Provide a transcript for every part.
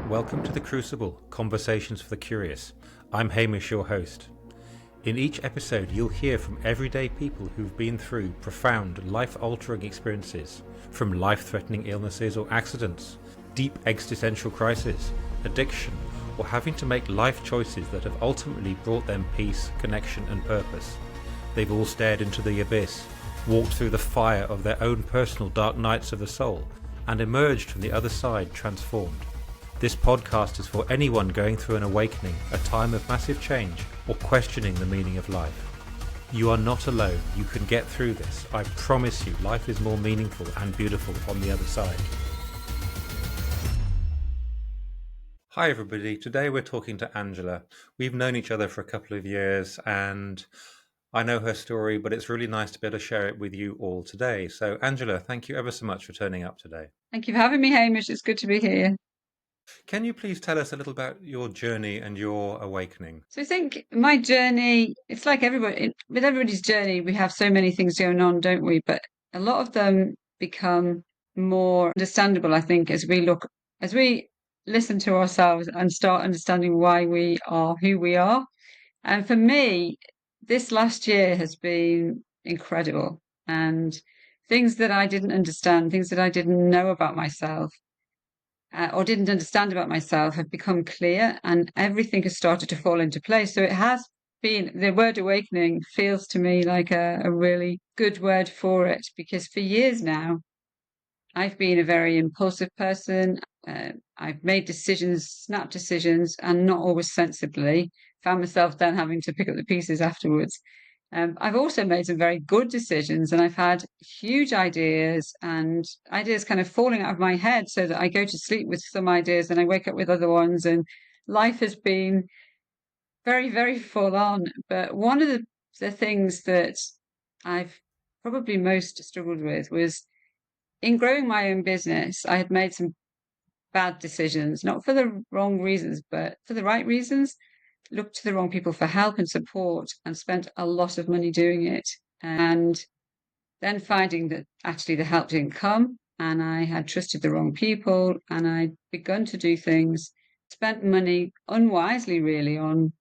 Welcome to the Crucible, Conversations for the Curious. I'm Hamish, your host. In each episode, you'll hear from everyday people who've been through profound, life-altering experiences, from life-threatening illnesses or accidents, deep existential crises, addiction, or having to make life choices that have ultimately brought them peace, connection, and purpose. They've all stared into the abyss, walked through the fire of their own personal dark nights of the soul, and emerged from the other side transformed. This podcast is for anyone going through an awakening, a time of massive change, or questioning the meaning of life. You are not alone. You can get through this. I promise you, life is more meaningful and beautiful on the other side. Hi everybody. Today we're talking to Angela. We've known each other for a couple of years and I know her story, but it's really nice to be able to share it with you all today. So Angela, thank you ever so much for turning up today. Thank you for having me, Hamish. It's good to be here. Can you please tell us a little about your journey and your awakening? So I think my journey, it's like everybody, with everybody's journey, we have so many things going on, don't we? But a lot of them become more understandable, I think, as we listen to ourselves and start understanding why we are who we are. And for me, this last year has been incredible. And things that I didn't understand, things that I didn't know about myself, or didn't understand about myself have become clear and everything has started to fall into place. So it has been, the word awakening feels to me like a really good word for it, because for years now, I've been a very impulsive person. I've made decisions, snap decisions, and not always sensibly. Found myself then having to pick up the pieces afterwards. I've also made some very good decisions, and I've had huge ideas and ideas kind of falling out of my head so that I go to sleep with some ideas and I wake up with other ones. And life has been very, very full on. But one of the things that I've probably most struggled with was in growing my own business, I had made some bad decisions, not for the wrong reasons, but for the right reasons. Looked to the wrong people for help and support and spent a lot of money doing it. And then finding that actually the help didn't come and I had trusted the wrong people and I'd begun to do things, spent money unwisely really on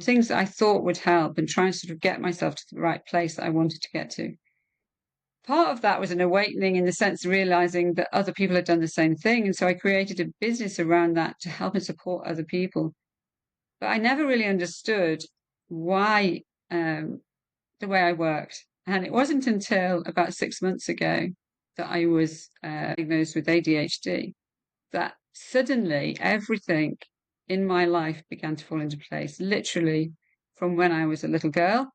things that I thought would help and trying to sort of get myself to the right place that I wanted to get to. Part of that was an awakening in the sense of realizing that other people had done the same thing. And so I created a business around that to help and support other people. But I never really understood why the way I worked. And it wasn't until about 6 months ago that I was diagnosed with ADHD that suddenly everything in my life began to fall into place, literally from when I was a little girl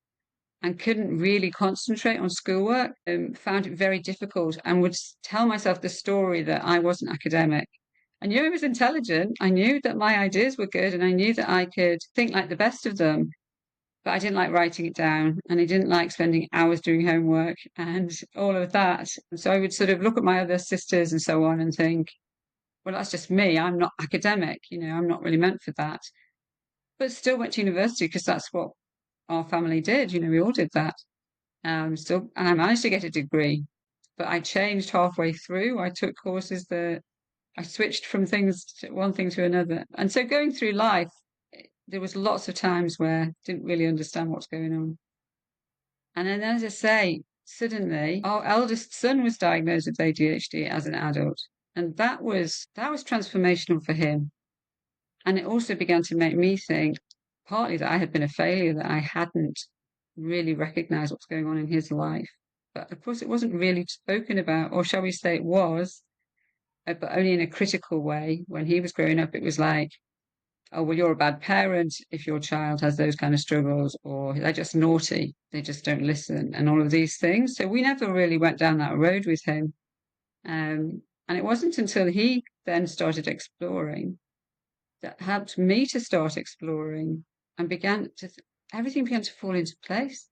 and couldn't really concentrate on schoolwork, found it very difficult and would tell myself the story that I wasn't academic. I knew I was intelligent. I knew that my ideas were good and I knew that I could think like the best of them, but I didn't like writing it down and I didn't like spending hours doing homework and all of that. So I would sort of look at my other sisters and so on and think, well, that's just me. I'm not academic. I'm not really meant for that. But still went to university because that's what our family did. We all did that. And I managed to get a degree, but I changed halfway through. I took courses that I switched from one thing to another. And so going through life, there was lots of times where I didn't really understand what's going on. And then, as I say, suddenly our eldest son was diagnosed with ADHD as an adult. And that was transformational for him. And it also began to make me think partly that I had been a failure, that I hadn't really recognized what's going on in his life. But of course, it wasn't really spoken about, or shall we say it was, but only in a critical way. When he was growing up, it was like, oh, well, you're a bad parent if your child has those kind of struggles, or they're just naughty, they just don't listen, and all of these things. So we never really went down that road with him. And it wasn't until he then started exploring that helped me to start exploring and everything began to fall into place.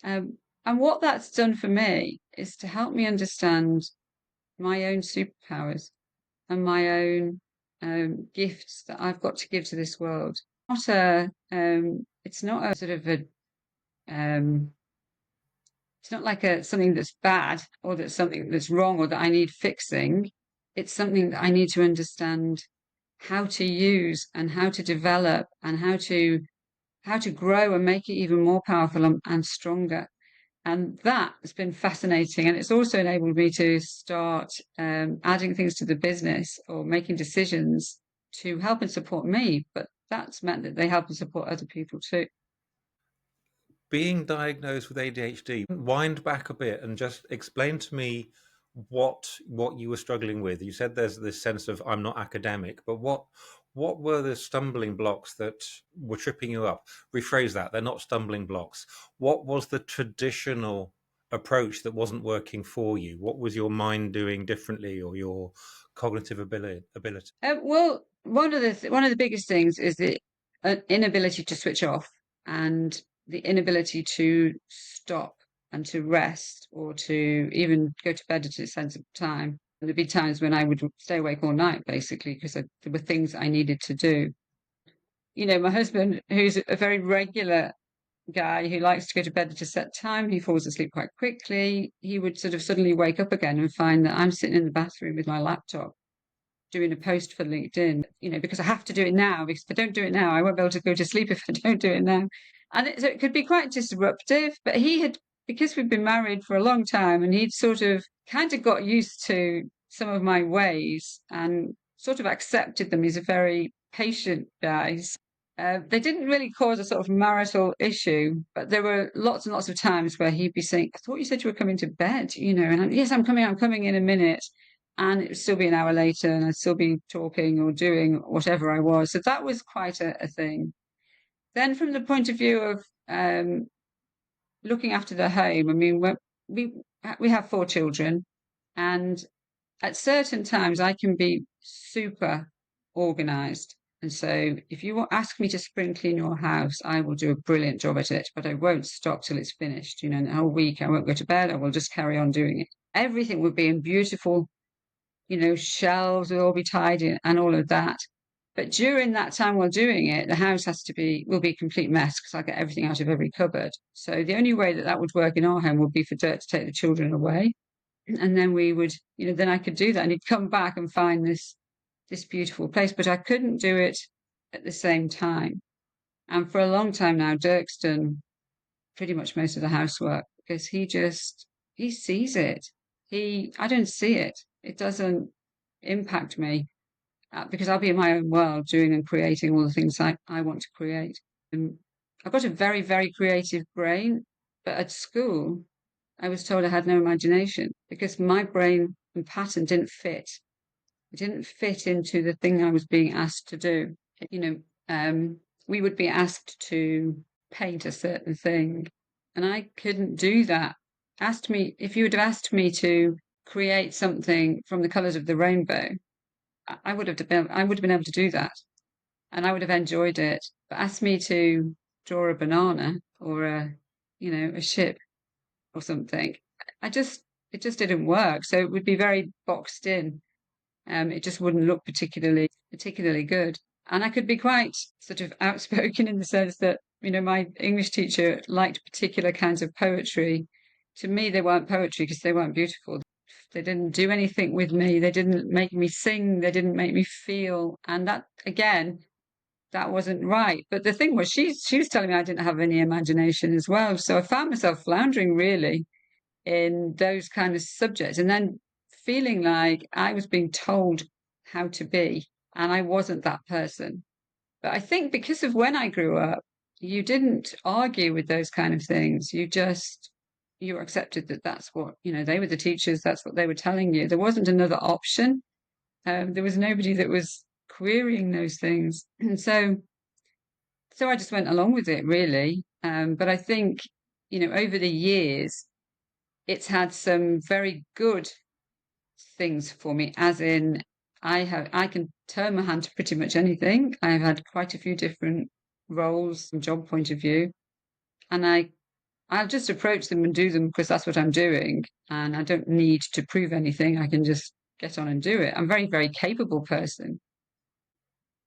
And what that's done for me is to help me understand my own superpowers and my own gifts that I've got to give to this world. It's not a sort of it's not like something that's bad or that's something that's wrong or that I need fixing. It's something that I need to understand how to use and how to develop and how to grow and make it even more powerful and stronger. And that has been fascinating. And it's also enabled me to start adding things to the business or making decisions to help and support me. But that's meant that they help and support other people too. Being diagnosed with ADHD, wind back a bit and just explain to me what you were struggling with. You said there's this sense of I'm not academic, but what were the stumbling blocks that were tripping you up? Rephrase that. They're not stumbling blocks. What was the traditional approach that wasn't working for you? What was your mind doing differently, or your cognitive ability? Well, one of the biggest things is the inability to switch off and the inability to stop and to rest or to even go to bed at a sensible time. And there'd be times when I would stay awake all night, basically, because there were things I needed to do. My husband, who's a very regular guy who likes to go to bed at a set time, he falls asleep quite quickly. He would sort of suddenly wake up again and find that I'm sitting in the bathroom with my laptop doing a post for LinkedIn, because I have to do it now, because if I don't do it now, I won't be able to go to sleep if I don't do it now. And so it could be quite disruptive, but because we've been married for a long time and he'd sort of kind of got used to some of my ways and sort of accepted them. He's a very patient guy. They didn't really cause a sort of marital issue, but there were lots and lots of times where he'd be saying, "I thought you said you were coming to bed, and yes, I'm coming in a minute." And it would still be an hour later and I'd still be talking or doing whatever I was. So that was quite a thing. Then from the point of view of looking after the home, I mean, we we have 4 children, and at certain times I can be super organized. And so if you ask me to spring clean your house, I will do a brilliant job at it, but I won't stop till it's finished. And the whole week I won't go to bed. I will just carry on doing it. Everything would be in beautiful, shelves will all be tidy and all of that. But during that time while doing it, the house will be a complete mess because I get everything out of every cupboard. So the only way that that would work in our home would be for Dirk to take the children away. And then we would, then I could do that and he'd come back and find this beautiful place, but I couldn't do it at the same time. And for a long time now, Dirk's done pretty much most of the housework because he sees it. I don't see it. It doesn't impact me because I'll be in my own world doing and creating all the things I want to create. I've got a very, very creative brain, but at school, I was told I had no imagination because my brain and pattern didn't fit. It didn't fit into the thing I was being asked to do. You know, we would be asked to paint a certain thing, and I couldn't do that. If you would have asked me to create something from the colors of the rainbow, I would have been able to do that, and I would have enjoyed it. But ask me to draw a banana or a ship or something, it just didn't work. So it would be very boxed in. It just wouldn't look particularly good. And I could be quite sort of outspoken in the sense that, my English teacher liked particular kinds of poetry. To me, they weren't poetry because they weren't beautiful. They didn't do anything with me. They didn't make me sing. They didn't make me feel. And that, again, that wasn't right. But the thing was, she was telling me I didn't have any imagination as well. So I found myself floundering really in those kind of subjects and then feeling like I was being told how to be and I wasn't that person. But I think because of when I grew up, you didn't argue with those kind of things. You accepted that that's what, they were the teachers, that's what they were telling you. There wasn't another option. There was nobody that was querying those things. And so I just went along with it really. But I think, over the years, it's had some very good things for me, as in I can turn my hand to pretty much anything. I've had quite a few different roles from job point of view, and I'll just approach them and do them because that's what I'm doing, and I don't need to prove anything. I can just get on and do it. I'm a very, very capable person.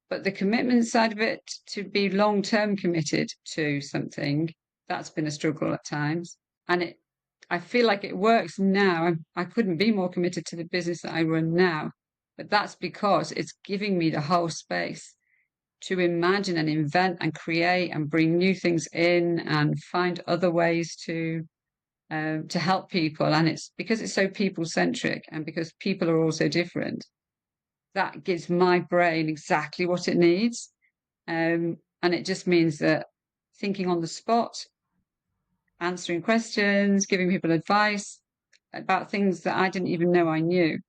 But the commitment side of it, to be long-term committed to something, that's been a struggle at times. And I feel like it works now. I couldn't be more committed to the business that I run now. But that's because it's giving me the whole space to imagine and invent and create and bring new things in and find other ways to help people. And it's because it's so people centric and because people are all so different, that gives my brain exactly what it needs. And it just means that thinking on the spot, answering questions, giving people advice about things that I didn't even know I knew,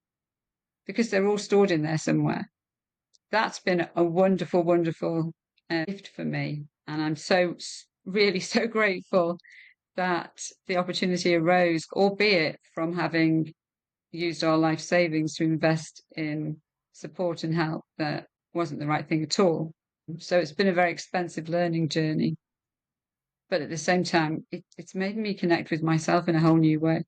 because they're all stored in there somewhere. That's been a wonderful, wonderful gift for me. And I'm so really so grateful that the opportunity arose, albeit from having used our life savings to invest in support and help that wasn't the right thing at all. So it's been a very expensive learning journey. But at the same time, it's made me connect with myself in a whole new way.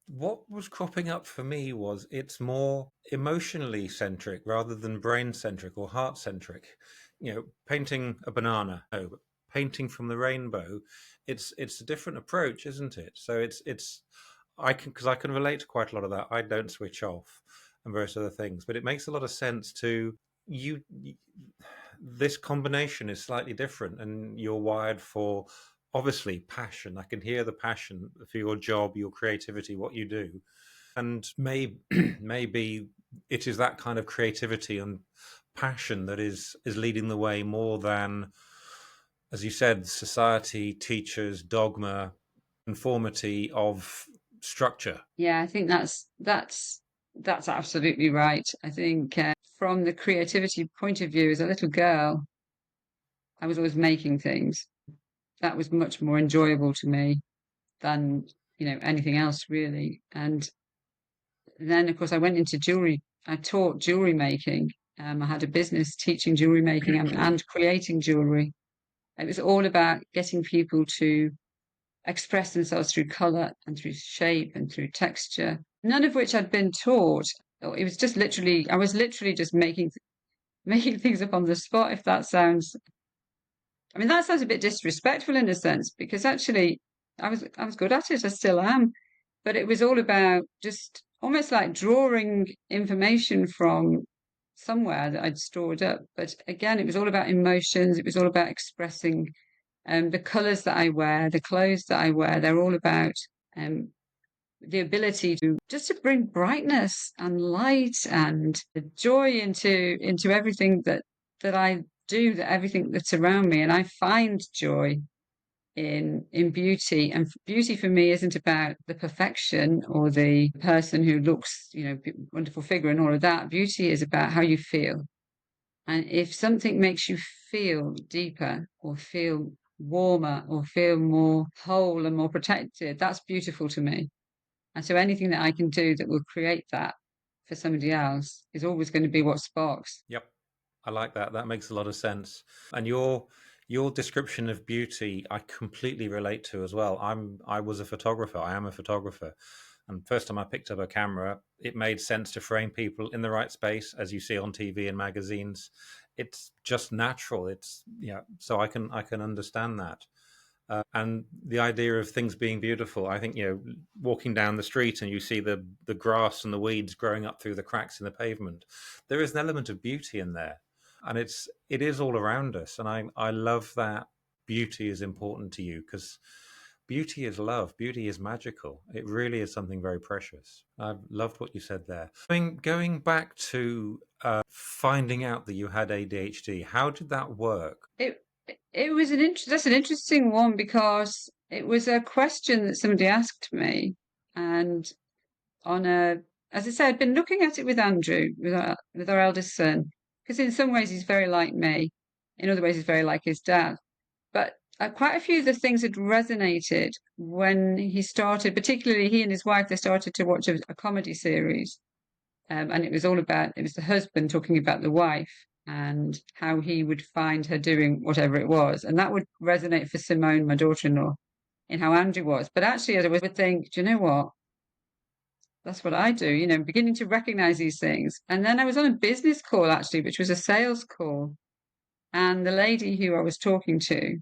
What was cropping up for me was it's more emotionally centric rather than brain centric or heart centric. Painting a banana, no, but painting from the rainbow, it's a different approach, isn't it? So it's I can because I can relate to quite a lot of that. I don't switch off and various other things, but it makes a lot of sense to you. This combination is slightly different, and you're wired for obviously passion. I can hear the passion for your job, your creativity, what you do, and maybe it is that kind of creativity and passion that is leading the way more than, as you said, society, teachers, dogma, conformity of structure. Yeah, I think that's absolutely right. I think from the creativity point of view, as a little girl, I was always making things. That was much more enjoyable to me than anything else really. And then, of course, I went into jewelry. I taught jewelry making. I had a business teaching jewelry making and creating jewelry. It was all about getting people to express themselves through color and through shape and through texture, none of which I'd been taught. It was just literally, I was literally just making things up on the spot. If that sounds, I mean, that sounds a bit disrespectful in a sense, because actually I was good at it. I still am. But it was all about just almost like drawing information from somewhere that I'd stored up. But again, it was all about emotions. It was all about expressing the colors that I wear, the clothes that I wear. They're all about um, the ability to bring brightness and light and joy into everything that I do, that everything that's around me. And I find joy in beauty. And beauty for me isn't about the perfection or the person who looks, wonderful figure and all of that. Beauty is about how you feel. And if something makes you feel deeper or feel warmer or feel more whole and more protected, that's beautiful to me. And so anything that I can do that will create that for somebody else is always going to be what sparks. Yep, I like that. That makes a lot of sense. And your description of beauty, I completely relate to as well. I was a photographer. I am a photographer. And first time I picked up a camera, it made sense to frame people in the right space, as you see on TV and magazines. It's just natural. So I can understand that. And the idea of things being beautiful, I think, walking down the street and you see the grass and the weeds growing up through the cracks in the pavement, there is an element of beauty in there, and it is all around us. And I love that beauty is important to you, because beauty is love, beauty is magical. It really is something very precious. I loved what you said there. Going back to finding out that you had ADHD, how did that work? It it was that's an interesting one, because it was a question that somebody asked me, and on a as I said, I'd been looking at it with Andrew, with our eldest son, because in some ways he's very like me, in other ways he's very like his dad. But quite a few of the things had resonated when he started, particularly he and his wife, they started to watch a comedy series. And it was the husband talking about the wife and how he would find her doing whatever it was. And that would resonate for Simone, my daughter in law, in how Andrew was. But actually, as I would think, do you know what? That's what I do, beginning to recognize these things. And then I was on a business call, actually, which was a sales call. And the lady who I was talking to,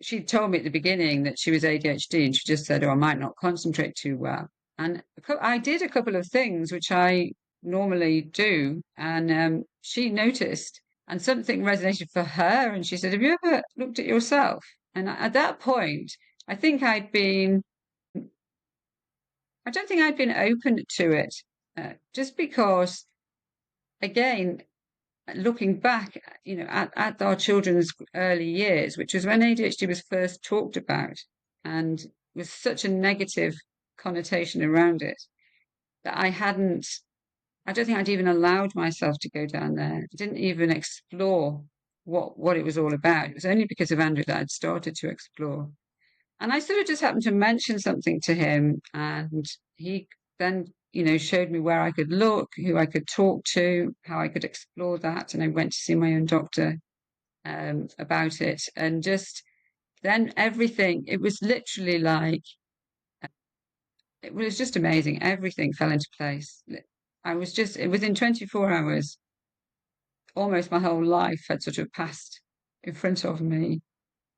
she told me at the beginning that she was ADHD, and she just said, "Oh, I might not concentrate too well." And I did a couple of things which I normally do. And she noticed, and something resonated for her. And she said, "Have you ever looked at yourself?" And at that point, I think I don't think I'd been open to it, just because, again, looking back, at our children's early years, which was when ADHD was first talked about, and with such a negative connotation around it, that I don't think I'd even allowed myself to go down there. I didn't even explore what it was all about. It was only because of Andrew that I'd started to explore. And I sort of just happened to mention something to him, and he then, showed me where I could look, who I could talk to, how I could explore that. And I went to see my own doctor about it. And just then everything, it was literally like, it was just amazing. Everything fell into place. Within 24 hours, almost my whole life had sort of passed in front of me,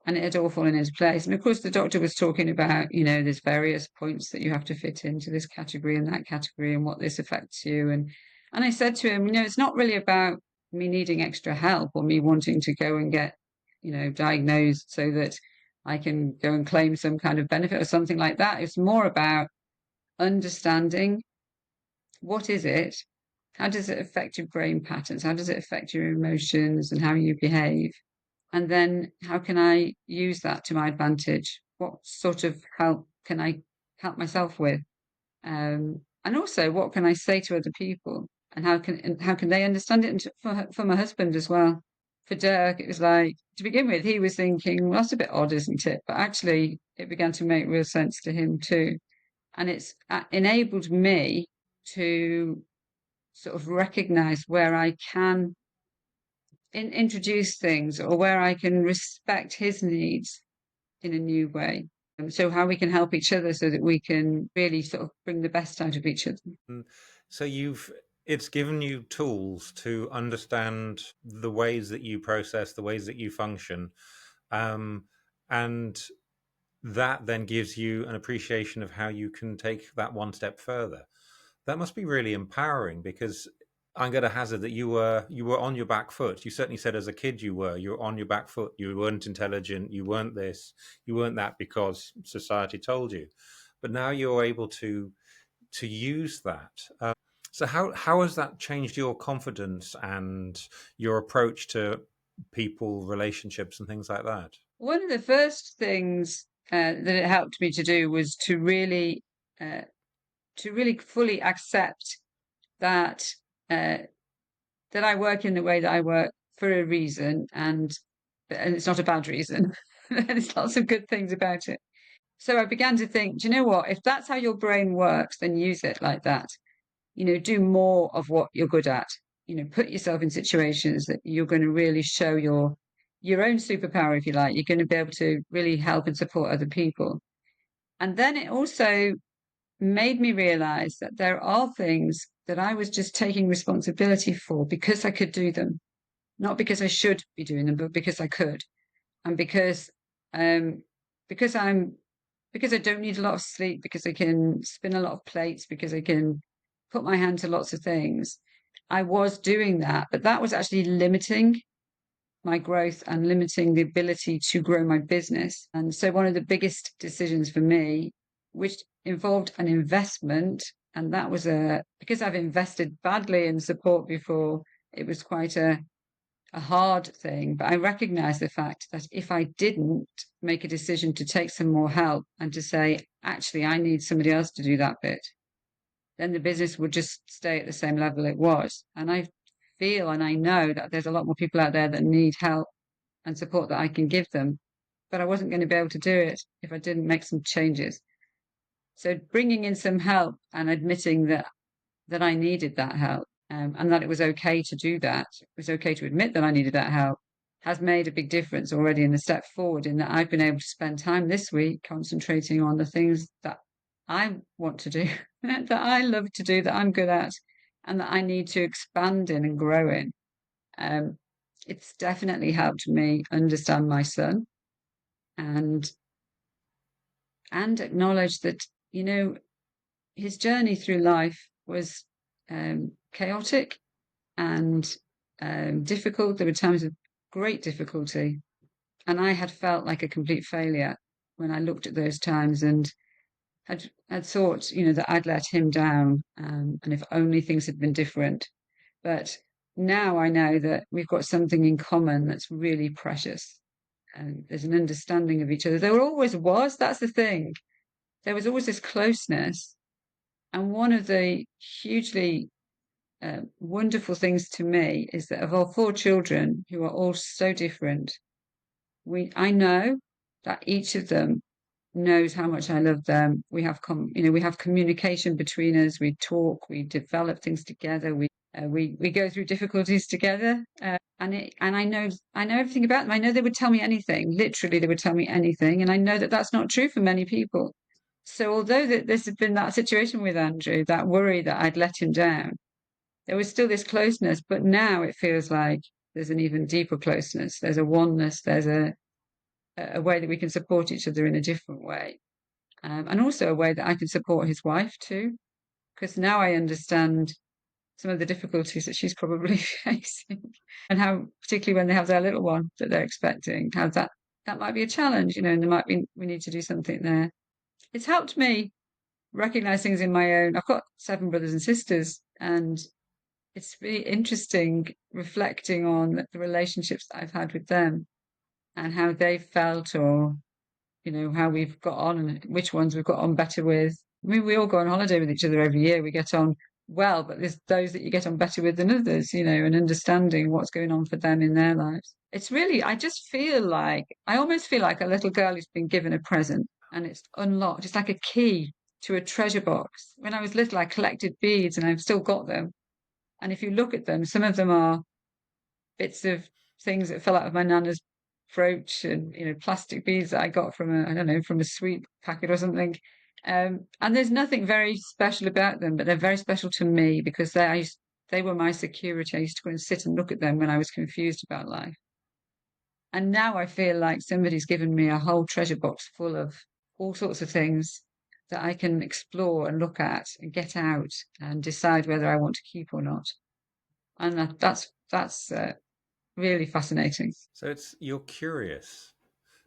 and it had all fallen into place. And of course, the doctor was talking about, there's various points that you have to fit into this category and that category, and what this affects you. And I said to him, it's not really about me needing extra help or me wanting to go and get, diagnosed so that I can go and claim some kind of benefit or something like that. It's more about understanding, what is it? How does it affect your brain patterns? How does it affect your emotions and how you behave? And then how can I use that to my advantage? What sort of help can I help myself with? And also, what can I say to other people? And how can they understand it? And for my husband as well. For Dirk, it was like, to begin with, he was thinking, well, that's a bit odd, isn't it? But actually, it began to make real sense to him too. And it's enabled me to sort of recognize where I can introduce things, or where I can respect his needs in a new way. So how we can help each other so that we can really sort of bring the best out of each other. So it's given you tools to understand the ways that you process, the ways that you function, and that then gives you an appreciation of how you can take that one step further. That must be really empowering, because I'm going to hazard that you were on your back foot. You certainly said as a kid you were on your back foot. You weren't intelligent. You weren't this. You weren't that because society told you. But now you're able to use that. So how has that changed your confidence and your approach to people, relationships, and things like that? One of the first things that it helped me to do was uh, to really fully accept that uh, that I work in the way that I work for a reason, and it's not a bad reason. There's lots of good things about it. So I began to think, do you know what? If that's how your brain works, then use it like that. Do more of what you're good at. Put yourself in situations that you're going to really show your own superpower, if you like. You're going to be able to really help and support other people. And then it also made me realize that there are things that I was just taking responsibility for because I could do them, not because I should be doing them, but because I could, and um, because I'm because I don't need a lot of sleep, because I can spin a lot of plates, because I can put my hand to lots of things. I was doing that, but that was actually limiting my growth and limiting the ability to grow my business. And so one of the biggest decisions for me, which involved an investment, and that was because I've invested badly in support before, it was quite a hard thing. But I recognize the fact that if I didn't make a decision to take some more help and to say, actually, I need somebody else to do that bit, then the business would just stay at the same level it was. And I feel and I know that there's a lot more people out there that need help and support that I can give them. But I wasn't going to be able to do it if I didn't make some changes. So bringing in some help and admitting that I needed that help, and that it was okay to do that, it was okay to admit that I needed that help, has made a big difference already in the step forward, in that I've been able to spend time this week concentrating on the things that I want to do, that I love to do, that I'm good at, and that I need to expand in and grow in. Um, it's definitely helped me understand my son, and acknowledge that, his journey through life was chaotic and difficult. There were times of great difficulty. And I had felt like a complete failure when I looked at those times and had thought, that I'd let him down, and if only things had been different. But now I know that we've got something in common that's really precious. And there's an understanding of each other. There always was. That's the thing. There was always this closeness. And one of the hugely wonderful things to me is that of our four children, who are all so different, I know that each of them knows how much I love them. We have we have communication between us. We talk. We develop things together. We go through difficulties together. And I know everything about them. I know they would tell me anything. Literally, they would tell me anything. And I know that that's not true for many people. So although this had been that situation with Andrew, that worry that I'd let him down, there was still this closeness. But now it feels like there's an even deeper closeness. There's a oneness. There's a way that we can support each other in a different way. And also a way that I can support his wife too, because now I understand some of the difficulties that she's probably facing, and how, particularly when they have their little one that they're expecting, how that might be a challenge, and there might be we need to do something there. It's helped me recognize things in my own. I've got 7 brothers and sisters, and it's really interesting reflecting on the relationships that I've had with them and how they've felt, or how we've got on and which ones we've got on better with. I mean, we all go on holiday with each other every year. We get on well, but there's those that you get on better with than others, and understanding what's going on for them in their lives. It's really, I almost feel like a little girl who's been given a present and it's unlocked. It's like a key to a treasure box. When I was little, I collected beads and I've still got them. And if you look at them, some of them are bits of things that fell out of my nana's brooch, and plastic beads that I got from I don't know, from a sweet packet or something. And there's nothing very special about them, but they're very special to me because they were my security. I used to go and sit and look at them when I was confused about life. And now I feel like somebody's given me a whole treasure box full of all sorts of things that I can explore and look at and get out and decide whether I want to keep or not. And that's really fascinating. So you're curious.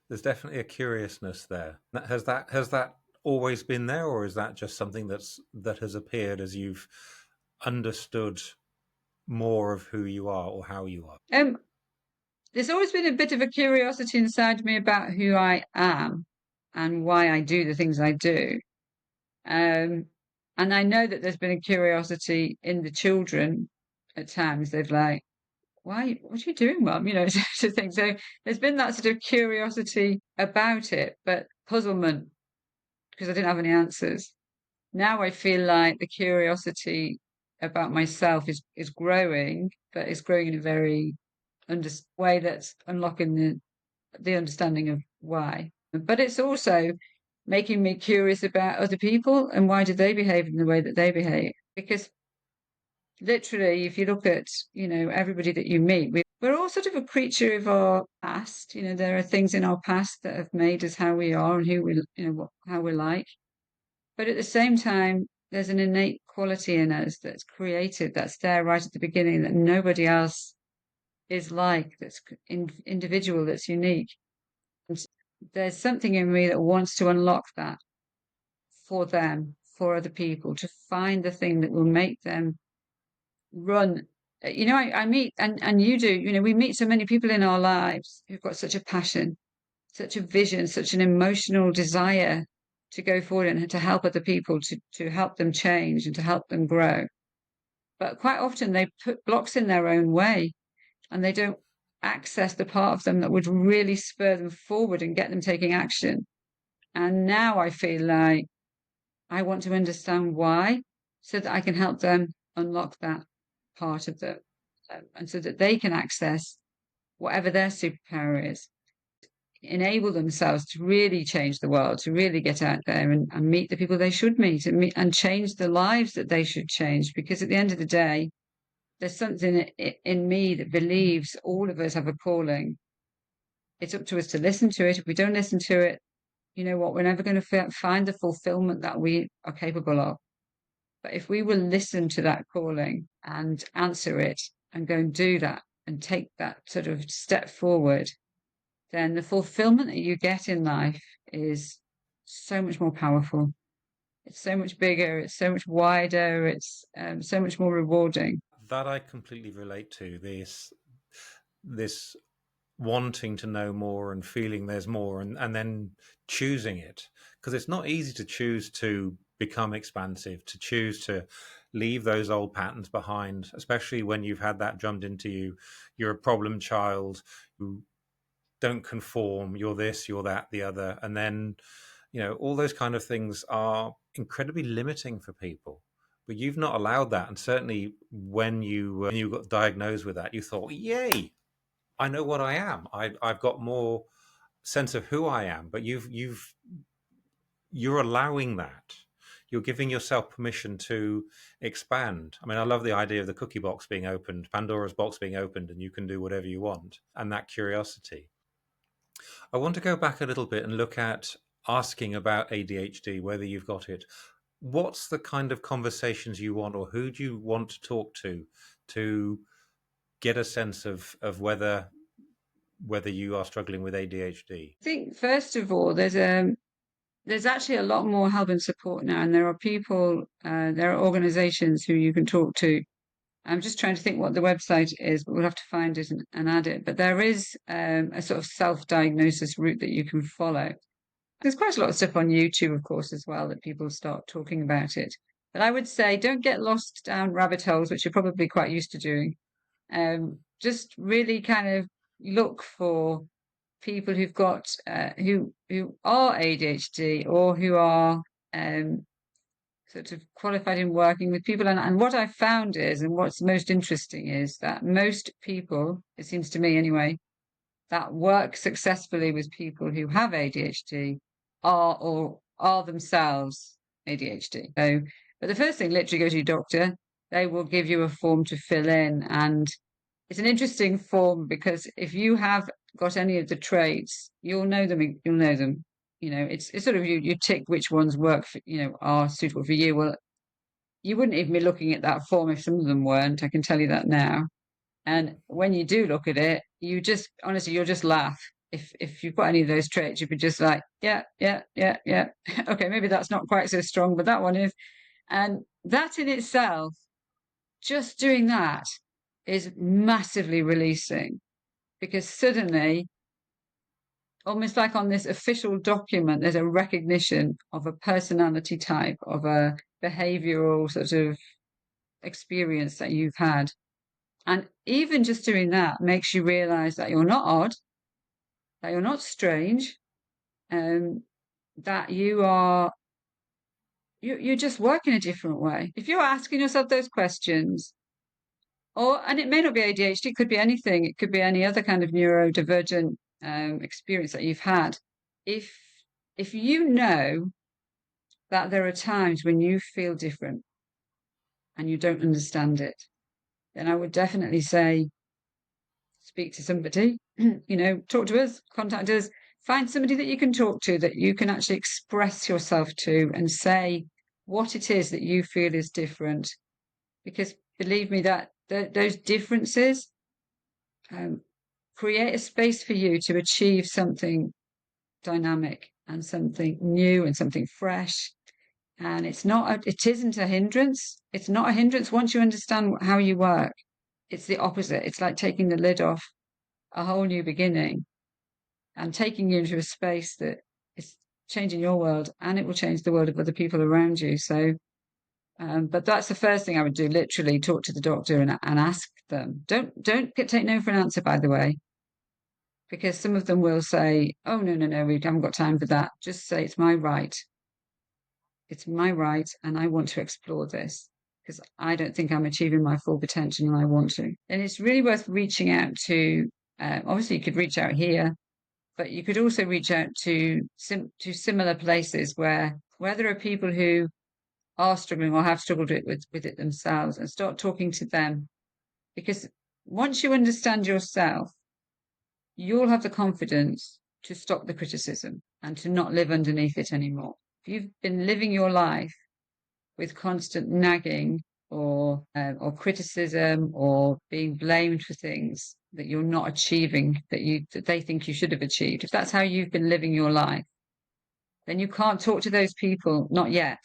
There's definitely a curiousness there. Has that always been there, or is that just something that has appeared as you've understood more of who you are or how you are? There's always been a bit of a curiosity inside me about who I am and why I do the things I do. Um, and I know that there's been a curiosity in the children at times. They've like, why, what are you doing, Mum? Sort of thing. So there's been that sort of curiosity about it, but puzzlement because I didn't have any answers. Now I feel like the curiosity about myself is growing, but it's growing in a very way that's unlocking the understanding of why. But it's also making me curious about other people and why do they behave in the way that they behave. Because literally, if you look at, everybody that you meet, we're all sort of a creature of our past. There are things in our past that have made us how we are and who we, how we're like. But at the same time, there's an innate quality in us that's created, that's there right at the beginning, that nobody else is like, that's individual, that's unique. And there's something in me that wants to unlock that for them, for other people, to find the thing that will make them run. I meet, and you do, we meet so many people in our lives who've got such a passion, such a vision, such an emotional desire to go forward and to help other people, to help them change and to help them grow. But quite often they put blocks in their own way and they don't access the part of them that would really spur them forward and get them taking action. And now I feel like I want to understand why so that I can help them unlock that part of them, and so that they can access whatever their superpower is, enable themselves to really change the world, to really get out there and meet the people they should meet and change the lives that they should change. Because at the end of the day, there's something in me that believes all of us have a calling. It's up to us to listen to it. If we don't listen to it, you know what? We're never going to find the fulfillment that we are capable of. But if we will listen to that calling and answer it and go and do that and take that sort of step forward, then the fulfillment that you get in life is so much more powerful. It's so much bigger. It's so much wider. It's so much more rewarding. That I completely relate to. This wanting to know more and feeling there's more, and then choosing it, because it's not easy to choose to become expansive, to choose to leave those old patterns behind, especially when you've had that drummed into you. You're a problem child, you don't conform, you're this, you're that, the other. And then, all those kind of things are incredibly limiting for people. But you've not allowed that. And certainly when you got diagnosed with that, you thought, yay, I know what I am. I've got more sense of who I am. But you're allowing that. You're giving yourself permission to expand. I mean, I love the idea of the cookie box being opened, Pandora's box being opened, and you can do whatever you want. And that curiosity. I want to go back a little bit and look at asking about ADHD, whether you've got it. What's the kind of conversations you want, or who do you want to talk to get a sense of whether you are struggling with ADHD? I think first of all, there's actually a lot more help and support now, and there are people, there are organisations who you can talk to. I'm just trying to think what the website is, but we'll have to find it and add it. But there is a sort of self-diagnosis route that you can follow. There's quite a lot of stuff on YouTube, of course, as well, that people start talking about it. But I would say don't get lost down rabbit holes, which you're probably quite used to doing. Just really kind of look for people who've got who are ADHD or who are sort of qualified in working with people. And what I found is, and what's most interesting is that most people, it seems to me anyway, that work successfully with people who have ADHD are themselves ADHD. So, but the first thing, literally go to your doctor. They will give you a form to fill in, and it's an interesting form because if you have got any of the traits, you'll know them. You'll know them. It's sort of you tick which ones work for, are suitable for you. Well, you wouldn't even be looking at that form if some of them weren't. I can tell you that now. And when you do look at it, you just honestly, you'll just laugh. If you've got any of those traits, you'd be just like, yeah, yeah, yeah, yeah. Okay, maybe that's not quite so strong, but that one is. And that in itself, just doing that is massively releasing because suddenly, almost like on this official document, there's a recognition of a personality type, of a behavioral sort of experience that you've had. And even just doing that makes you realize that you're not odd, that you're not strange, that you just work in a different way. If you're asking yourself those questions, and it may not be ADHD, it could be anything, it could be any other kind of neurodivergent experience that you've had. If you know that there are times when you feel different and you don't understand it, then I would definitely say speak to somebody, talk to us, contact us, find somebody that you can talk to, that you can actually express yourself to and say what it is that you feel is different. Because believe me, that those differences create a space for you to achieve something dynamic and something new and something fresh. And it isn't a hindrance. It's not a hindrance once you understand how you work. It's the opposite. It's like taking the lid off a whole new beginning and taking you into a space that is changing your world, and it will change the world of other people around you. So, but that's the first thing I would do. Literally, talk to the doctor and ask them. Don't take no for an answer, by the way, because some of them will say, "Oh no, we haven't got time for that." Just say it's my right. It's my right, and I want to explore this because I don't think I'm achieving my full potential, and I want to. And it's really worth reaching out to. Obviously, you could reach out here, but you could also reach out to similar places where there are people who are struggling or have struggled with it themselves, and start talking to them. Because once you understand yourself, you'll have the confidence to stop the criticism and to not live underneath it anymore. If you've been living your life with constant nagging or criticism or being blamed for things that you're not achieving that they think you should have achieved, if that's how you've been living your life, then you can't talk to those people, not yet.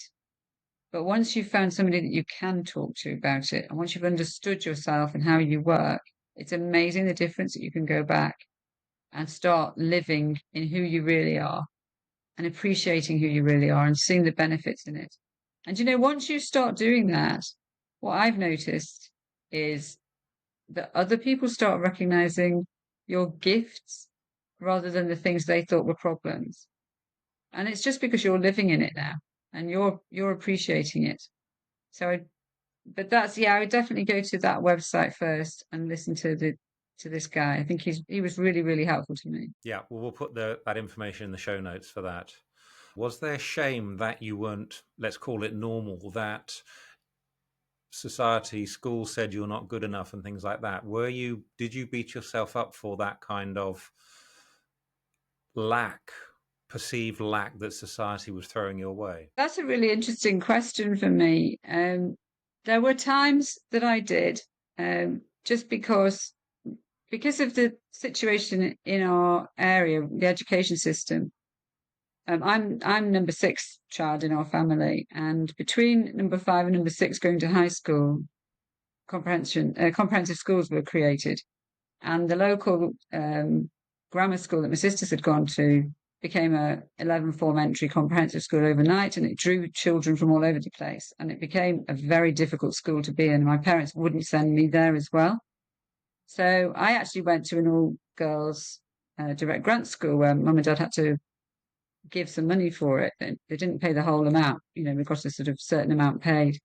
But once you've found somebody that you can talk to about it, and once you've understood yourself and how you work, it's amazing the difference that you can go back and start living in who you really are and appreciating who you really are and seeing the benefits in it. And once you start doing that, what I've noticed is that other people start recognizing your gifts rather than the things they thought were problems. And it's just because you're living in it now and you're appreciating it. So but that's, yeah, I would definitely go to that website first and listen to this guy. I think he was really, really helpful to me. Yeah, well, we'll put that information in the show notes for that. Was there shame that you weren't, let's call it normal, that society, school said you're not good enough and things like that? Did you beat yourself up for that kind of lack, perceived lack that society was throwing your way? That's a really interesting question for me. There were times that I did, just because of the situation in our area, the education system. I'm number six child in our family, and between number five and number six going to high school, comprehensive schools were created, and the local grammar school that my sisters had gone to became a 11 form entry comprehensive school overnight, and it drew children from all over the place, and it became a very difficult school to be in. My parents wouldn't send me there as well, so I actually went to an all girls direct grant school where mum and dad had to give some money for it. They didn't pay the whole amount, we got a sort of certain amount paid,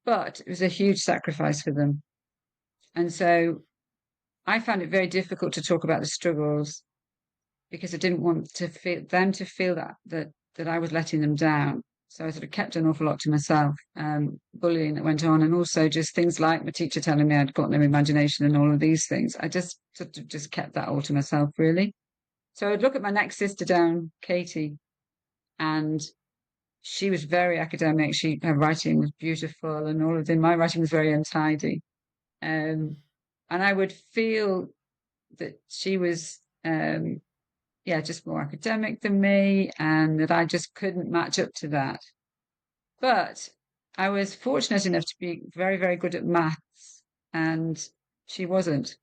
but it was a huge sacrifice for them. And so I found it very difficult to talk about the struggles because I didn't want to feel that I was letting them down. So I sort of kept an awful lot to myself, bullying that went on, and also just things like my teacher telling me I'd got no imagination and all of these things. I just sort of just kept that all to myself, really. So I'd look at my next sister down, Katie, and she was very academic. Her writing was beautiful, and all of them. My writing was very untidy, and I would feel that she was, yeah, just more academic than me, and that I just couldn't match up to that. But I was fortunate enough to be very, very good at maths, and she wasn't.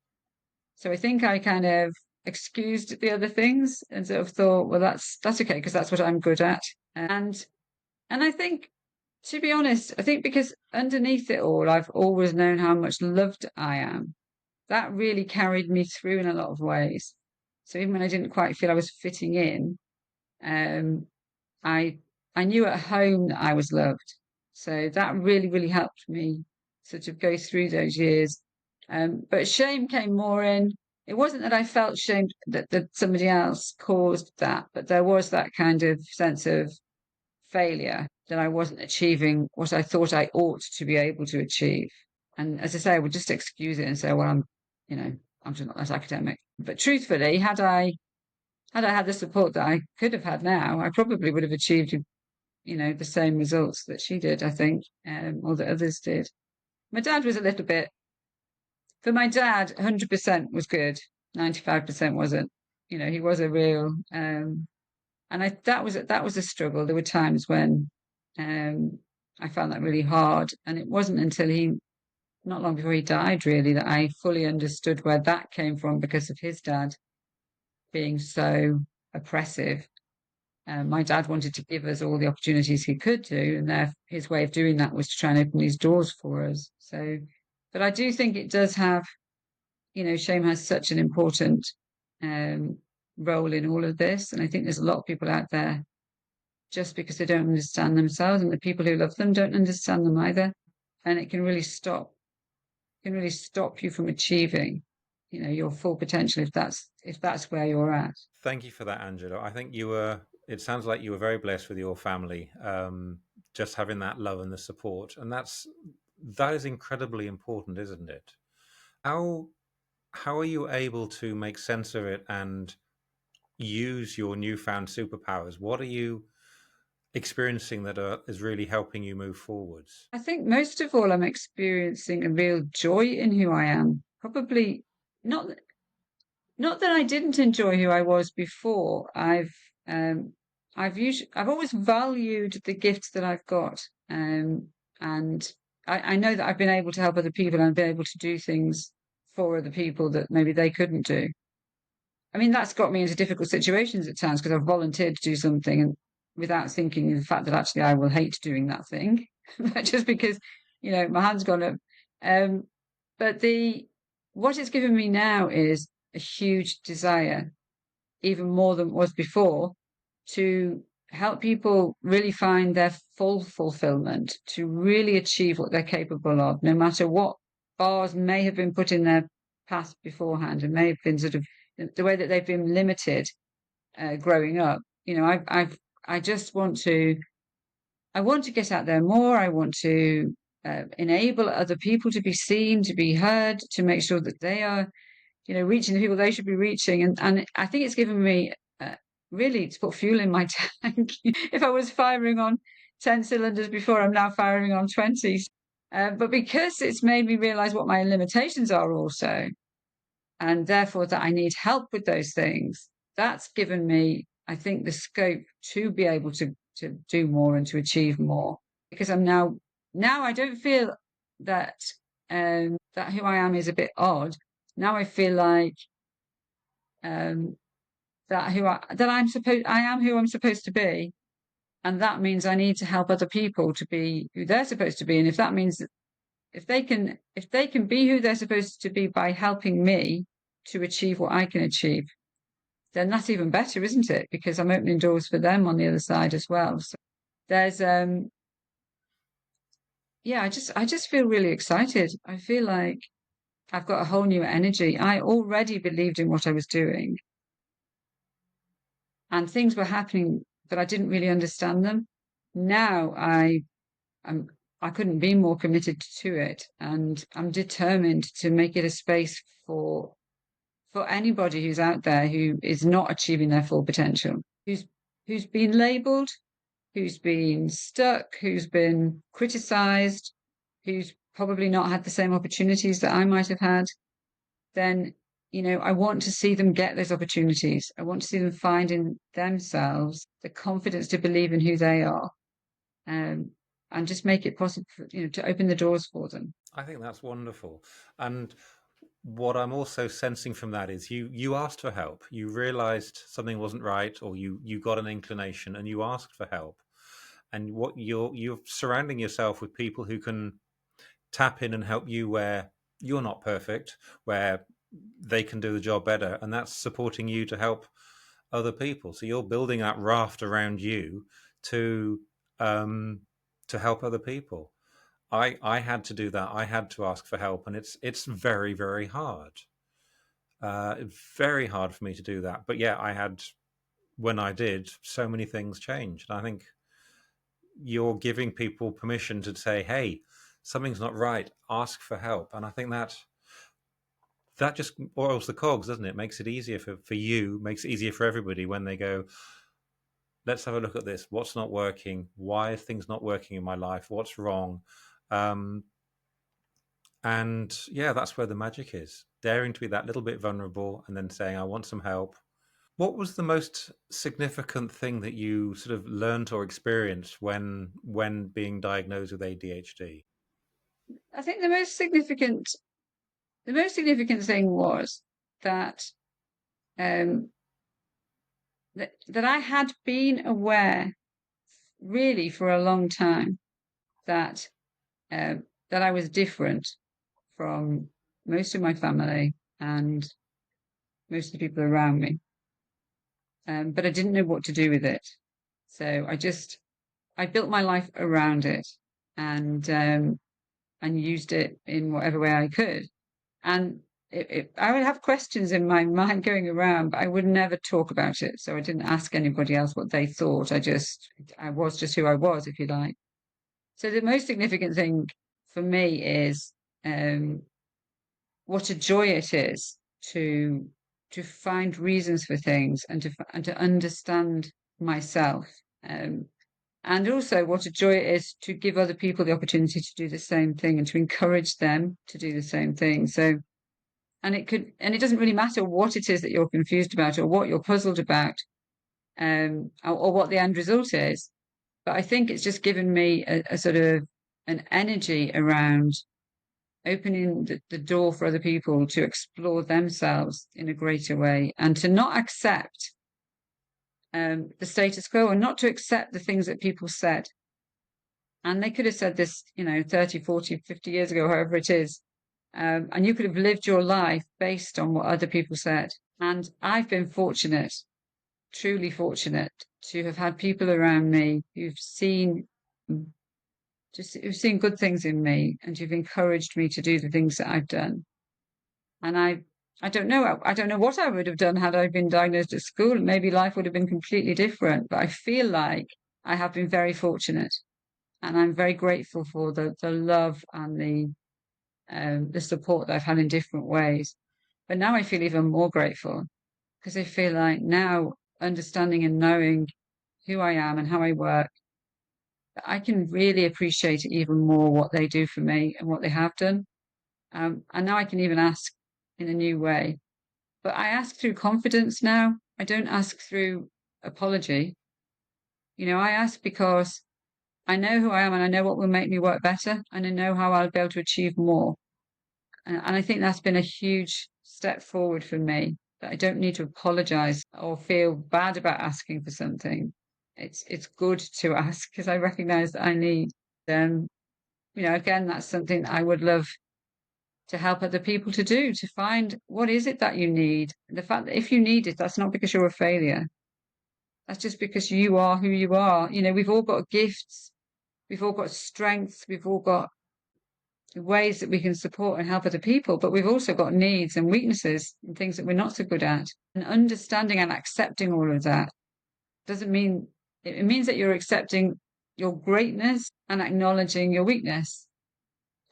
So I think I kind of excused the other things and sort of thought, well, that's okay because that's what I'm good at. And I think, to be honest, I think because underneath it all, I've always known how much loved I am. That really carried me through in a lot of ways. So even when I didn't quite feel I was fitting in, um, I I knew at home that I was loved. So that really, really helped me sort of go through those years. But shame came more in. It wasn't that I felt shame that somebody else caused that, but there was that kind of sense of failure that I wasn't achieving what I thought I ought to be able to achieve. And as I say, I would just excuse it and say, well, you know, I'm just not that academic. But truthfully, had I had the support that I could have had now, I probably would have achieved, the same results that she did, I think, or that others did. My dad was a little bit, for my dad, 100% was good, 95% wasn't. He was a real, and that was a struggle. There were times when I found that really hard, and it wasn't until not long before he died, really, that I fully understood where that came from because of his dad being so oppressive. My dad wanted to give us all the opportunities he could do, and his way of doing that was to try and open these doors for us. So, but I do think it does have, shame has such an important um, role in all of this, and I think there's a lot of people out there just because they don't understand themselves, and the people who love them don't understand them either, and it can really stop you from achieving, your full potential if that's where you're at. Thank you for that, Angela. I think it sounds like you were very blessed with your family, just having that love and the support. And that is incredibly important, isn't it? How, how are you able to make sense of it and use your newfound superpowers? experiencing that is really helping you move forwards? I think most of all, I'm experiencing a real joy in who I am. Probably not not that I didn't enjoy who I was before. Um, I've always valued the gifts that I've got, and I know that I've been able to help other people and I've been able to do things for other people that maybe they couldn't do. I mean, that's got me into difficult situations at times because I've volunteered to do something and without thinking of the fact that actually I will hate doing that thing, just because, my hand's gone up. Um, but what it's given me now is a huge desire, even more than was before, to help people really find their full fulfillment, to really achieve what they're capable of, no matter what bars may have been put in their path beforehand and may have been sort of the way that they've been limited growing up. I just I want to get out there more. I want to enable other people to be seen, to be heard, to make sure that they are reaching the people they should be reaching. And I think it's given me really to put fuel in my tank. If I was firing on 10 cylinders before, I'm now firing on 20. But because it's made me realize what my limitations are also, and therefore that I need help with those things, that's given me, I think, the scope to be able to do more and to achieve more. Because I'm now I don't feel that that who I am is a bit odd. Now I feel like um, I am who I'm supposed to be, and that means I need to help other people to be who they're supposed to be. And if that means that if they can be who they're supposed to be by helping me to achieve what I can achieve, then that's even better, isn't it? Because I'm opening doors for them on the other side as well. So there's yeah, I just feel really excited. I feel like I've got a whole new energy. I already believed in what I was doing and things were happening, but I didn't really understand them. Now I'm, I couldn't be more committed to it, and I'm determined to make it a space for anybody who's out there who is not achieving their full potential, who's been labelled, who's been stuck, who's been criticised, who's probably not had the same opportunities that I might have had. Then I want to see them get those opportunities. I want to see them find in themselves the confidence to believe in who they are, um, and just make it possible to open the doors for them. I think that's wonderful. And what I'm also sensing from that is you asked for help. You realized something wasn't right, or you got an inclination and you asked for help. And what you're surrounding yourself with people who can tap in and help you where you're not perfect, where they can do the job better, and that's supporting you to help other people. So you're building that raft around you to um, to help other people. I had to do that. I had to ask for help, and it's very very hard. Very hard for me to do that. But yeah, I had when I did, so many things changed. I think you're giving people permission to say, "Hey, something's not right. Ask for help." And I think that just oils the cogs, doesn't it? Makes it easier for you, makes it easier for everybody when they go, let's have a look at this. What's not working? Why are things not working in my life? What's wrong? Um, and yeah, that's where the magic is. Daring to be that little bit vulnerable and then saying, I want some help. What was the most significant thing that you sort of learned or experienced when being diagnosed with ADHD? I think the most significant thing was that um, that I had been aware really for a long time that that I was different from most of my family and most of the people around me, but I didn't know what to do with it. So I built my life around it and and used it in whatever way I could. And I would have questions in my mind going around, but I would never talk about it. So I didn't ask anybody else what they thought. I was just who I was, if you like. So the most significant thing for me is um, what a joy it is to to find reasons for things and to understand myself. Um, and also what a joy it is to give other people the opportunity to do the same thing and to encourage them to do the same thing. So, and it doesn't really matter what it is that you're confused about or what you're puzzled about, or what the end result is. But I think it's just given me a sort of an energy around opening the door for other people to explore themselves in a greater way and to not accept the status quo and not to accept the things that people said. And they could have said this, 30, 40, 50 years ago, however it is. And you could have lived your life based on what other people said. And I've been fortunate, truly fortunate, to have had people around me who've seen good things in me and who've encouraged me to do the things that I've done. And I don't know. I don't know what I would have done had I been diagnosed at school. Maybe life would have been completely different. But I feel like I have been very fortunate, and I'm very grateful for the love and the support that I've had in different ways. But now I feel even more grateful because I feel like now understanding and knowing who I am and how I work, I can really appreciate even more what they do for me and what they have done. And now I can even ask in a new way. But I ask through confidence now. I don't ask through apology. I ask because I know who I am and I know what will make me work better and I know how I'll be able to achieve more. And I think that's been a huge step forward for me, that I don't need to apologize or feel bad about asking for something. It's good to ask because I recognize that I need them. Again, that's something I would love to help other people to do, to find what is it that you need. The fact that if you need it, that's not because you're a failure. That's just because you are who you are. We've all got gifts, we've all got strengths, we've all got ways that we can support and help other people, but we've also got needs and weaknesses and things that we're not so good at. And understanding and accepting all of that doesn't mean, it means that you're accepting your greatness and acknowledging your weakness,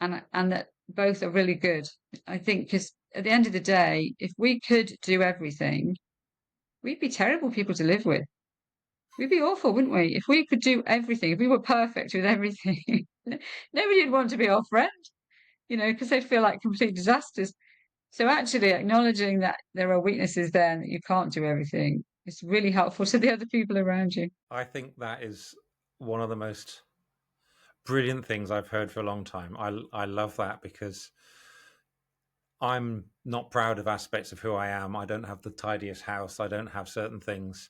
and that both are really good. I think because at the end of the day, if we could do everything, we'd be terrible people to live with. We'd be awful, wouldn't we? If we could do everything, if we were perfect with everything, nobody would want to be our friend, because they'd feel like complete disasters. So actually acknowledging that there are weaknesses there and that you can't do everything is really helpful to the other people around you. I think that is one of the most brilliant things I've heard for a long time. I love that because I'm not proud of aspects of who I am. I don't have the tidiest house. I don't have certain things.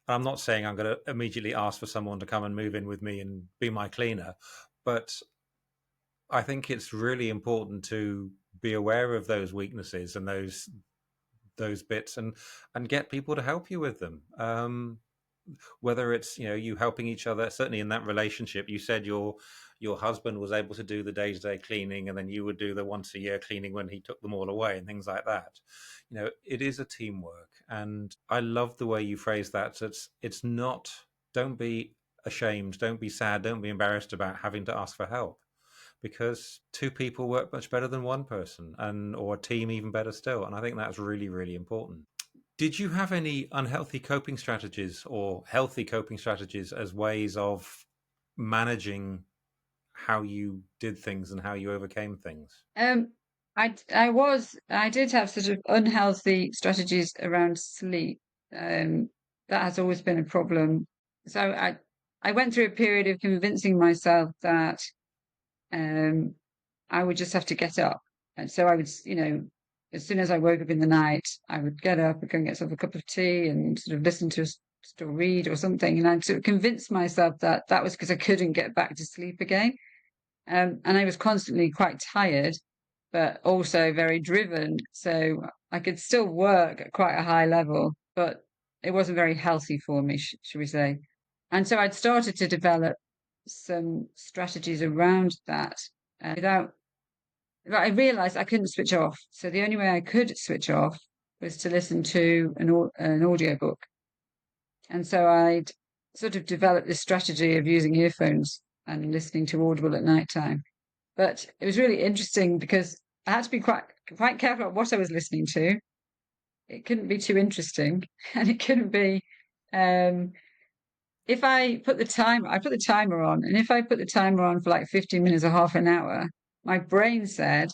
I'm not saying I'm going to immediately ask for someone to come and move in with me and be my cleaner, but I think it's really important to be aware of those weaknesses and those bits and get people to help you with them. Whether it's you helping each other, certainly in that relationship, you said your husband was able to do the day-to-day cleaning and then you would do the once a year cleaning when he took them all away and things like that. It is a teamwork, and I love the way you phrase that. So it's not, don't be ashamed, don't be sad, don't be embarrassed about having to ask for help, because two people work much better than one person, or a team even better still. And I think that's really, really important. Did you have any unhealthy coping strategies or healthy coping strategies as ways of managing how you did things and how you overcame things? Um, I did have sort of unhealthy strategies around sleep. Um, that has always been a problem. So I went through a period of convincing myself that um, I would just have to get up. And so I would, as soon as I woke up in the night, I would get up and go and get sort of a cup of tea and sort of listen to a read or something. And I'd sort of convince myself that that was because I couldn't get back to sleep again. And I was constantly quite tired, but also very driven. So I could still work at quite a high level, but it wasn't very healthy for me, should we say. And so I'd started to develop some strategies around that without, but I realized I couldn't switch off. So the only way I could switch off was to listen to an audio book. And so I'd sort of developed this strategy of using earphones and listening to Audible at night time. But it was really interesting because I had to be quite careful about what I was listening to. It couldn't be too interesting, and it couldn't be. It if I put the timer on, and if I put the timer on for like 15 minutes or half an hour, my brain said,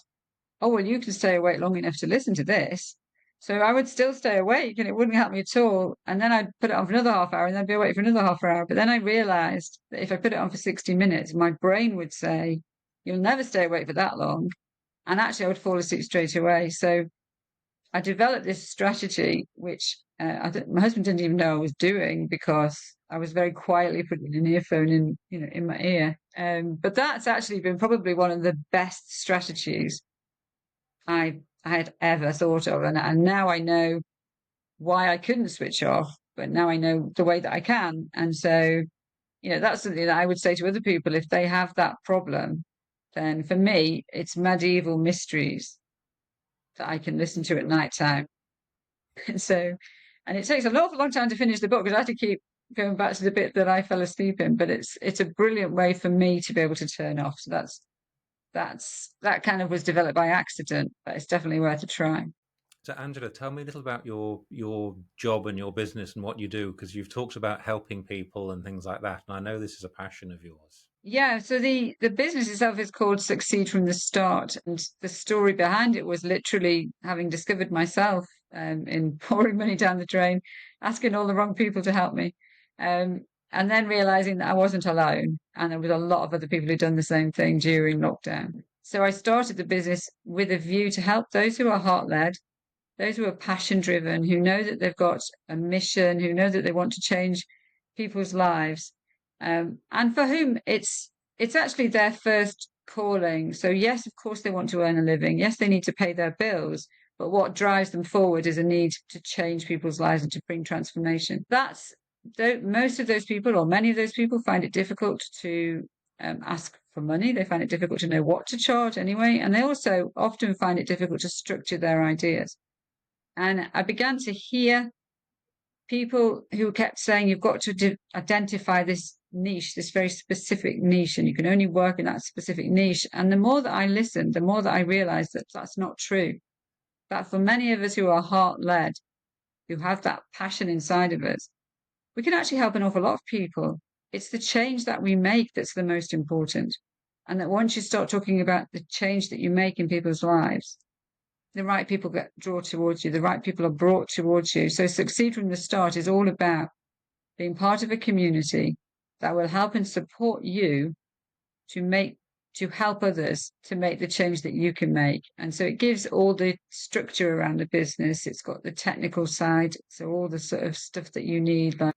oh, well, you can stay awake long enough to listen to this. So I would still stay awake and it wouldn't help me at all. And then I'd put it on for another half hour and then I'd be awake for another half hour. But then I realized that if I put it on for 60 minutes, my brain would say, you'll never stay awake for that long. And actually, I would fall asleep straight away. So I developed this strategy, which my husband didn't even know I was doing because I was very quietly putting an earphone in my ear. But that's actually been probably one of the best strategies I had ever thought of. And now I know why I couldn't switch off, but now I know the way that I can. And so, that's something that I would say to other people if they have that problem. Then for me, it's medieval mysteries that I can listen to at night time. And so, and it takes an awful long time to finish the book because I have to keep going back to the bit that I fell asleep in. But it's a brilliant way for me to be able to turn off. So that kind of was developed by accident, but it's definitely worth a try. So, Angela, tell me a little about your job and your business and what you do, because you've talked about helping people and things like that, and I know this is a passion of yours. Yeah, so the business itself is called Succeed from the Start, and the story behind it was literally having discovered myself in pouring money down the drain, asking all the wrong people to help me, and then realizing that I wasn't alone, and there was a lot of other people who'd done the same thing during lockdown. So I started the business with a view to help those who are heart-led, those who are passion driven, who know that they've got a mission, who know that they want to change people's lives, and for whom it's actually their first calling. So yes, of course they want to earn a living. Yes, they need to pay their bills, but what drives them forward is a need to change people's lives and to bring transformation. That's most of those people, or many of those people, find it difficult to ask for money. They find it difficult to know what to charge anyway, and they also often find it difficult to structure their ideas. And I began to hear people who kept saying, you've got to identify this niche, this very specific niche, and you can only work in that specific niche. And the more that I listened, the more that I realized that that's not true. That for many of us who are heart led, who have that passion inside of us, we can actually help an awful lot of people. It's the change that we make that's the most important. And that once you start talking about the change that you make in people's lives, the right people get drawn towards you, the right people are brought towards you. So Succeed from the Start is all about being part of a community that will help and support you to help others to make the change that you can make. And so it gives all the structure around the business. It's got the technical side, so all the sort of stuff that you need, like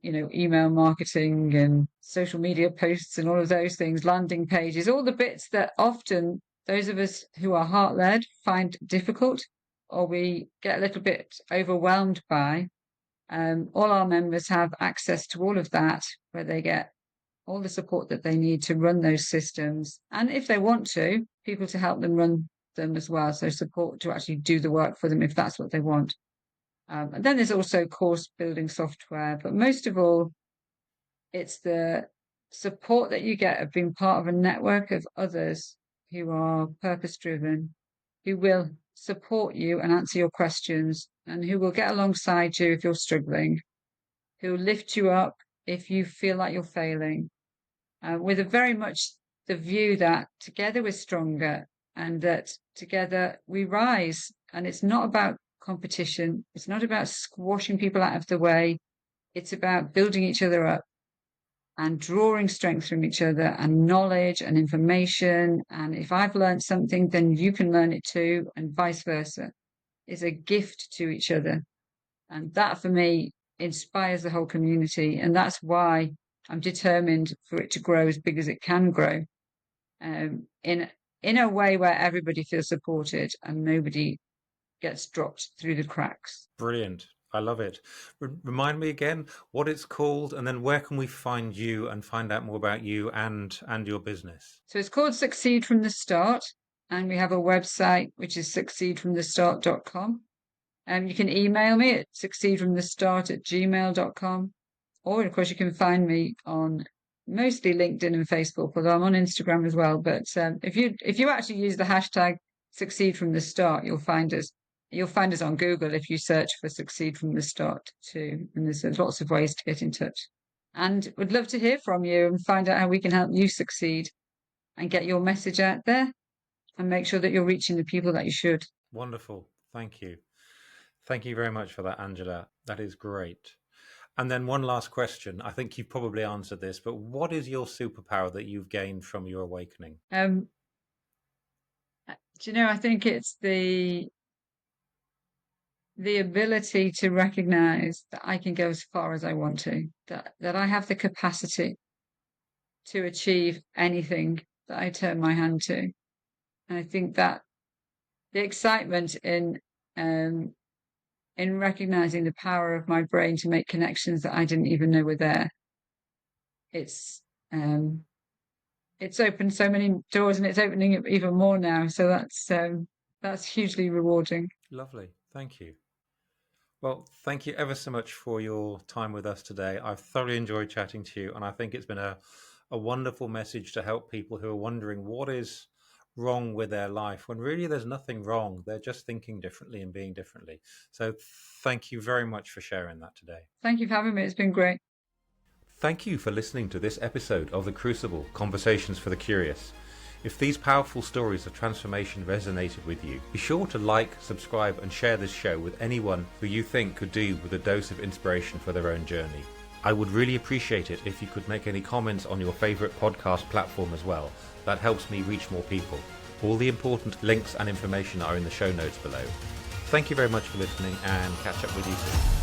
email marketing and social media posts and all of those things, landing pages, all the bits that often those of us who are heart-led find difficult, or we get a little bit overwhelmed by. All our members have access to all of that, where they get all the support that they need to run those systems. And if they want to, people to help them run them as well. So support to actually do the work for them if that's what they want. And then there's also course building software. But most of all, it's the support that you get of being part of a network of others who are purpose driven, who will support you and answer your questions, and who will get alongside you if you're struggling, who will lift you up if you feel like you're failing, with a very much the view that together we're stronger and that together we rise. And it's not about competition. It's not about squashing people out of the way. It's about building each other up and drawing strength from each other and knowledge and information. And if I've learned something, then you can learn it too, and vice versa. It's a gift to each other. And that for me inspires the whole community. And that's why I'm determined for it to grow as big as it can grow, in a way where everybody feels supported and nobody gets dropped through the cracks. Brilliant. I love it. Remind me again what it's called, and then where can we find you and find out more about you and your business? So it's called Succeed from the Start, and we have a website which is succeedfromthestart.com. You can email me at succeedfromthestart@gmail.com. Or, of course, you can find me on mostly LinkedIn and Facebook, although I'm on Instagram as well. But if you actually use the hashtag Succeed from the Start, you'll find us. You'll find us on Google if you search for Succeed from the Start too. And there's lots of ways to get in touch. and would love to hear from you and find out how we can help you succeed and get your message out there and make sure that you're reaching the people that you should. Wonderful. Thank you. Thank you very much for that, Angela. That is great. And then one last question. I think you've probably answered this, but what is your superpower that you've gained from your awakening? Do you know, I think it's the ability to recognize that I can go as far as I want to, that I have the capacity to achieve anything that I turn my hand to. And I think that the excitement in recognizing the power of my brain to make connections that I didn't even know were there, it's opened so many doors, and it's opening it even more now. So that's hugely rewarding. Lovely. Thank you. Well, thank you ever so much for your time with us today. I've thoroughly enjoyed chatting to you, and I think it's been a wonderful message to help people who are wondering what is wrong with their life when really there's nothing wrong. They're just thinking differently and being differently. So thank you very much for sharing that today. Thank you for having me. It's been great. Thank you for listening to this episode of The Crucible, Conversations for the Curious. If these powerful stories of transformation resonated with you, be sure to like, subscribe and share this show with anyone who you think could do with a dose of inspiration for their own journey. I would really appreciate it if you could make any comments on your favourite podcast platform as well. That helps me reach more people. All the important links and information are in the show notes below. Thank you very much for listening, and catch up with you soon.